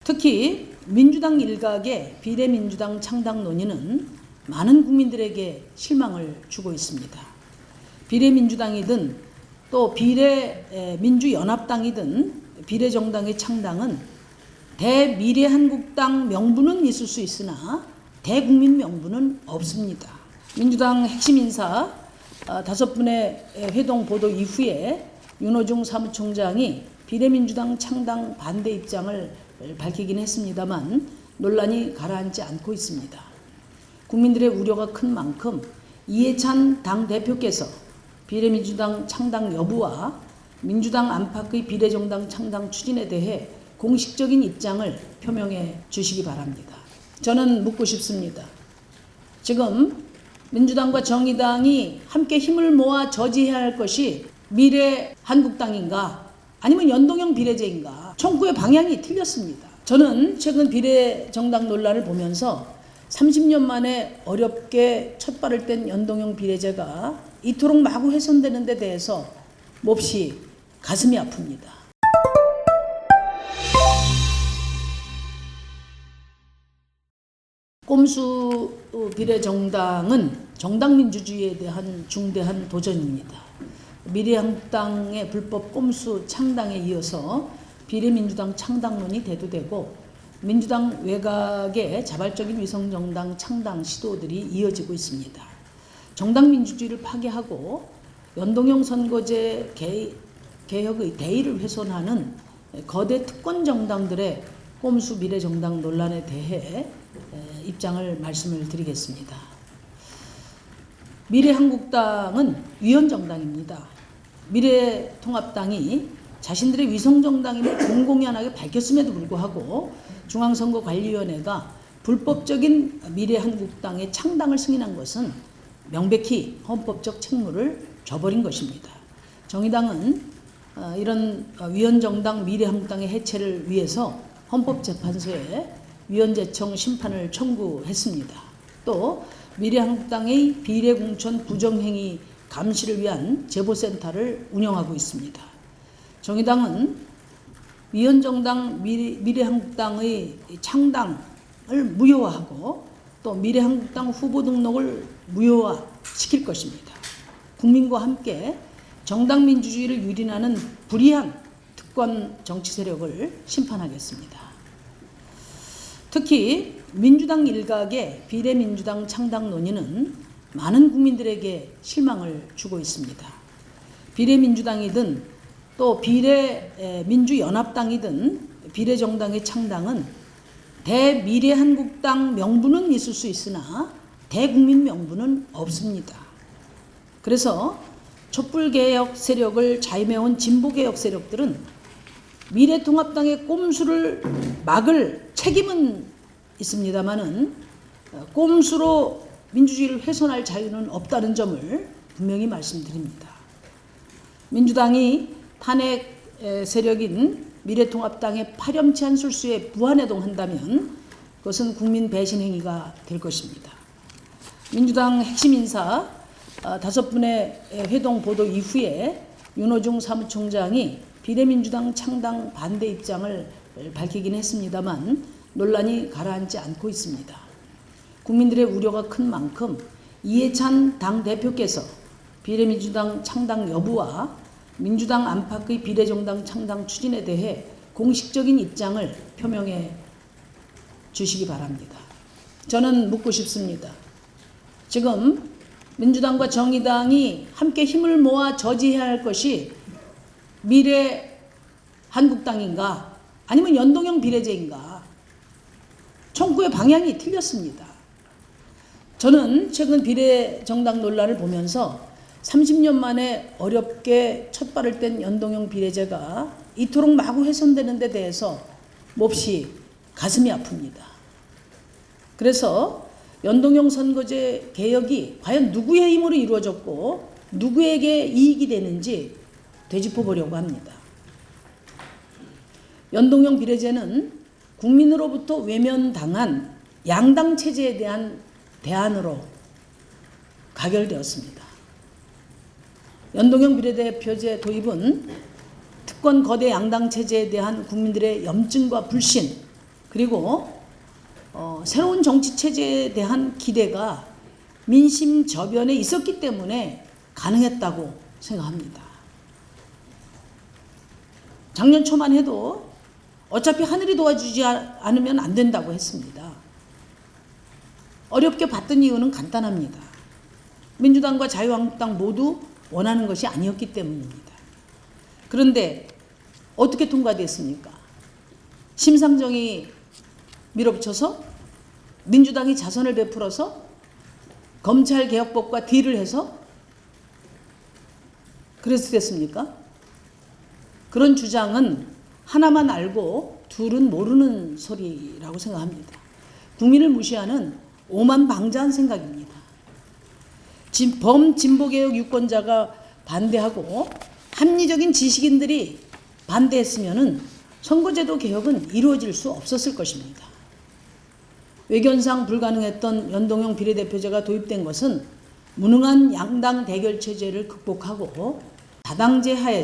특히 민주당 일각의 비례민주당 창당 논의는 많은 국민들에게 실망을 주고 있습니다. 비례민주당이든 또 비례민주연합당이든 비례정당의 창당은 대미래한국당 명분은 있을 수 있으나 대국민 명분은 없습니다. 민주당 핵심 인사 5분의 회동 보도 이후에 윤호중 사무총장이 비례민주당 창당 반대 입장을 밝히긴 했습니다만 논란이 가라앉지 않고 있습니다. 국민들의 우려가 큰 만큼 이해찬 당대표께서 비례민주당 창당 여부와 민주당 안팎의 비례정당 창당 추진에 대해 공식적인 입장을 표명해 주시기 바랍니다. 저는 묻고 싶습니다. 지금 민주당과 정의당이 함께 힘을 모아 저지해야 할 것이 미래한국당인가 아니면 연동형 비례제인가? 총구의 방향이 틀렸습니다. 저는 최근 비례정당 논란을 보면서 30년 만에 어렵게 첫 발을 뗀 연동형 비례제가 이토록 마구 훼손되는 데 대해서 몹시 가슴이 아픕니다. 꼼수 비례정당은 정당민주주의에 대한 중대한 도전입니다. 미래한국당의 불법 꼼수 창당에 이어서 비례민주당 창당론이 대두되고 민주당 외곽의 자발적인 위성정당 창당 시도들이 이어지고 있습니다. 정당민주주의를 파괴하고 연동형 선거제 개혁의 대의를 훼손하는 거대 특권 정당들의 꼼수 미래정당 논란에 대해 입장을 말씀을 드리겠습니다. 미래한국당은 위헌정당입니다. 미래통합당이 자신들의 위성정당임을 공공연하게 밝혔음에도 불구하고 중앙선거관리위원회가 불법적인 미래한국당의 창당을 승인한 것은 명백히 헌법적 책무를 저버린 것입니다. 정의당은 이런 위헌정당 미래한국당의 해체를 위해서 헌법재판소에 위헌재청 심판을 청구했습니다. 또 미래한국당의 비례공천 부정행위 감시를 위한 제보센터를 운영하고 있습니다. 정의당은 위헌정당 미래한국당의 창당을 무효화하고 또 미래한국당 후보 등록을 무효화시킬 것입니다. 국민과 함께 정당민주주의를 유린하는 불이한 특권 정치 세력을 심판하겠습니다. 특히 민주당 일각의 비례민주당 창당 논의는 많은 국민들에게 실망을 주고 있습니다. 비례민주당이든 또 비례민주연합당이든 비례정당의 창당은 대미래한국당 명분은 있을 수 있으나 대국민 명분은 없습니다. 그래서 촛불개혁 세력을 자임해온 진보개혁 세력들은 미래통합당의 꼼수를 막을 책임은 있습니다마는 꼼수로 민주주의를 훼손할 자유는 없다는 점을 분명히 말씀드립니다. 민주당이 탄핵 세력인 미래통합당의 파렴치한 술수에 부안해동한다면 그것은 국민 배신 행위가 될 것입니다. 민주당 핵심 인사 5분의 회동 보도 이후에 윤호중 사무총장이 비례민주당 창당 반대 입장을 밝히긴 했습니다만 논란이 가라앉지 않고 있습니다. 국민들의 우려가 큰 만큼 이해찬 당대표께서 비례민주당 창당 여부와 민주당 안팎의 비례정당 창당 추진에 대해 공식적인 입장을 표명해 주시기 바랍니다. 저는 묻고 싶습니다. 지금 민주당과 정의당이 함께 힘을 모아 저지해야 할 것이 미래한국당인가 아니면 연동형 비례제인가? 총구의 방향이 틀렸습니다. 저는 최근 비례정당 논란을 보면서 30년 만에 어렵게 첫 발을 뗀 연동형 비례제가 이토록 마구 훼손되는 데 대해서 몹시 가슴이 아픕니다. 그래서 연동형 선거제 개혁이 과연 누구의 힘으로 이루어졌고 누구에게 이익이 되는지 되짚어보려고 합니다. 연동형 비례제는 국민으로부터 외면당한 양당 체제에 대한 대안으로 가결되었습니다. 연동형 비례대표제 도입은 특권 거대 양당 체제에 대한 국민들의 염증과 불신 그리고 새로운 정치 체제에 대한 기대가 민심 저변에 있었기 때문에 가능했다고 생각합니다. 작년 초만 해도 어차피 하늘이 도와주지 않으면 안 된다고 했습니다. 어렵게 봤던 이유는 간단합니다. 민주당과 자유한국당 모두 원하는 것이 아니었기 때문입니다. 그런데 어떻게 통과됐습니까? 심상정이 밀어붙여서 민주당이 자선을 베풀어서 검찰개혁법과 딜을 해서 그래서 됐습니까? 그런 주장은 하나만 알고 둘은 모르는 소리라고 생각합니다. 국민을 무시하는 오만방자한 생각입니다. 범진보개혁 유권자가 반대하고 합리적인 지식인들이 반대했으면 선거제도 개혁은 이루어질 수 없었을 것입니다. 외견상 불가능했던 연동형 비례대표제가 도입된 것은 무능한 양당 대결 체제를 극복하고 다당제 하의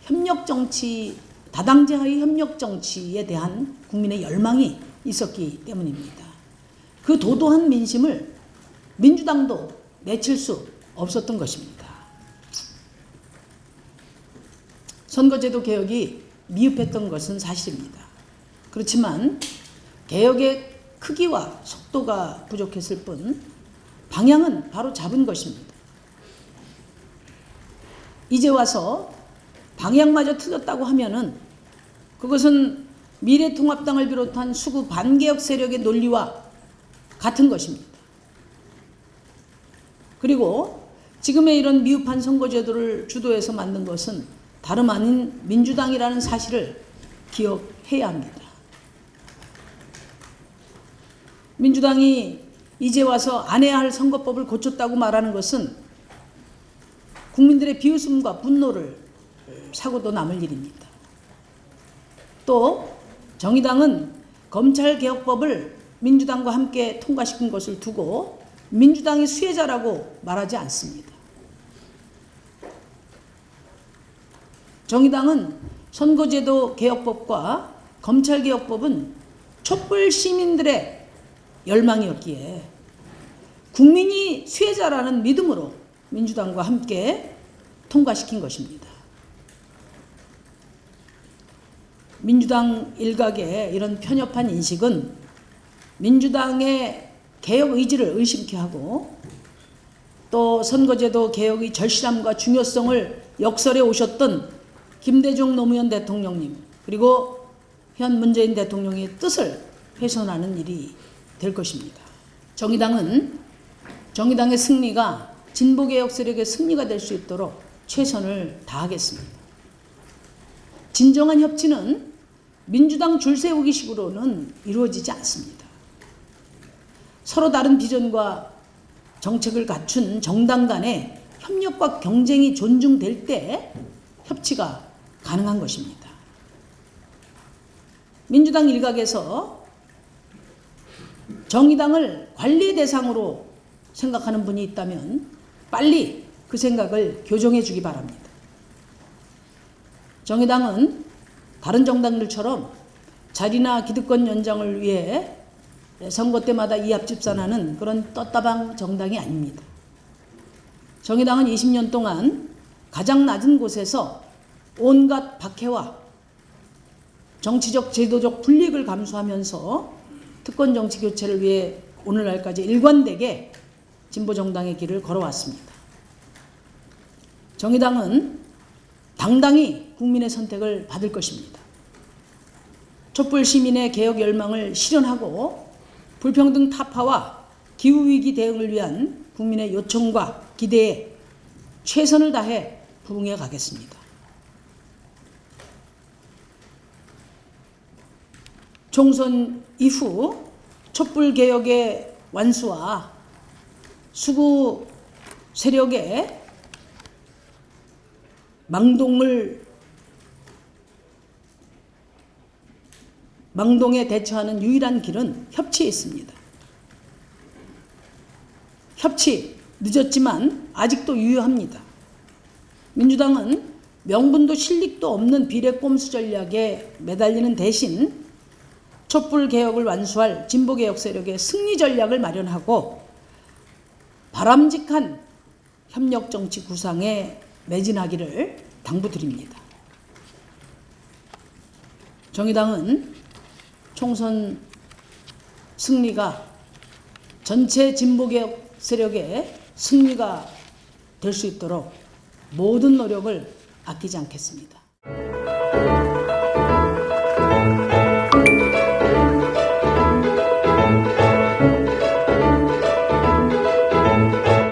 협력 정치에 대한 국민의 열망이 있었기 때문입니다. 그 도도한 민심을 민주당도 내칠 수 없었던 것입니다. 선거제도 개혁이 미흡했던 것은 사실입니다. 그렇지만 개혁의 크기와 속도가 부족했을 뿐 방향은 바로 잡은 것입니다. 이제 와서 방향마저 틀렸다고 하면은 그것은 미래통합당을 비롯한 수구 반개혁 세력의 논리와 같은 것입니다. 그리고 지금의 이런 미흡한 선거제도를 주도해서 만든 것은 다름 아닌 민주당이라는 사실을 기억해야 합니다. 민주당이 이제 와서 안 해야 할 선거법을 고쳤다고 말하는 것은 국민들의 비웃음과 분노를 사고도 남을 일입니다. 또 정의당은 검찰개혁법을 민주당과 함께 통과시킨 것을 두고 민주당이 수혜자라고 말하지 않습니다. 정의당은 선거제도 개혁법과 검찰개혁법은 촛불 시민들의 열망이었기에 국민이 수혜자라는 믿음으로 민주당과 함께 통과시킨 것입니다. 민주당 일각의 이런 편협한 인식은 민주당의 개혁 의지를 의심케 하고 또 선거제도 개혁의 절실함과 중요성을 역설해 오셨던 김대중 노무현 대통령님 그리고 현 문재인 대통령의 뜻을 훼손하는 일이 될 것입니다. 정의당의 승리가 진보개혁 세력의 승리가 될 수 있도록 최선을 다하겠습니다. 진정한 협치는 민주당 줄 세우기식으로는 이루어지지 않습니다. 서로 다른 비전과 정책을 갖춘 정당 간의 협력과 경쟁이 존중될 때 협치가 가능한 것입니다. 민주당 일각에서 정의당을 관리 대상으로 생각하는 분이 있다면 빨리 그 생각을 교정해 주기 바랍니다. 정의당은 다른 정당들처럼 자리나 기득권 연장을 위해 선거 때마다 이합집산하는 그런 떴다방 정당이 아닙니다. 정의당은 20년 동안 가장 낮은 곳에서 온갖 박해와 정치적 제도적 불이익을 감수하면서 특권 정치 교체를 위해 오늘날까지 일관되게 진보정당의 길을 걸어왔습니다. 정의당은 당당히 국민의 선택을 받을 것입니다. 촛불 시민의 개혁 열망을 실현하고 불평등 타파와 기후위기 대응을 위한 국민의 요청과 기대에 최선을 다해 부응해 가겠습니다. 총선 이후 촛불 개혁의 완수와 수구 세력의 망동에 대처하는 유일한 길은 협치에 있습니다. 협치 늦었지만 아직도 유효합니다. 민주당은 명분도 실릭도 없는 비례 꼼수 전략에 매달리는 대신 촛불 개혁을 완수할 진보개혁 세력의 승리 전략을 마련하고 바람직한 협력 정치 구상에 매진하기를 당부드립니다. 정의당은 총선 승리가 전체 진보개혁 세력의 승리가 될 수 있도록 모든 노력을 아끼지 않겠습니다.